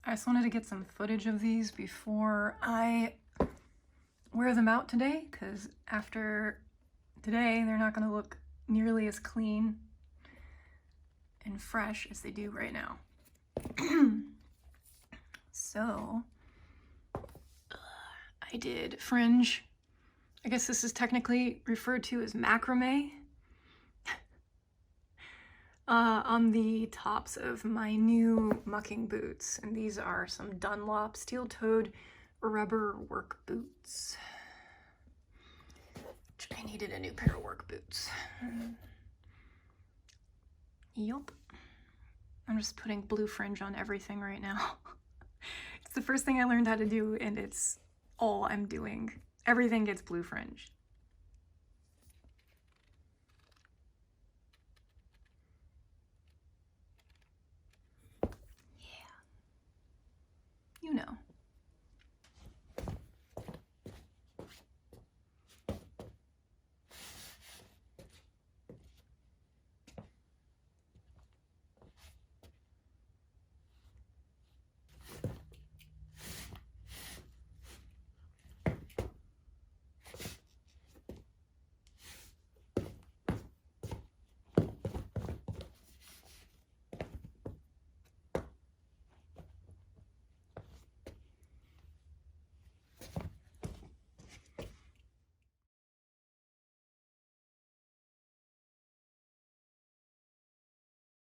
I just wanted to get some footage of these before I wear them out today, because after today they're not going to look nearly as clean and fresh as they do right now. So I did fringe. I guess this is technically referred to as macrame on the tops of my new mucking boots. And these are some Dunlop steel-toed rubber work boots. Which I needed a new pair of work boots. Yup. I'm just putting blue fringe on everything right now. It's the first thing I learned how to do, and it's all I'm doing. Everything gets blue fringe. Yeah. You know.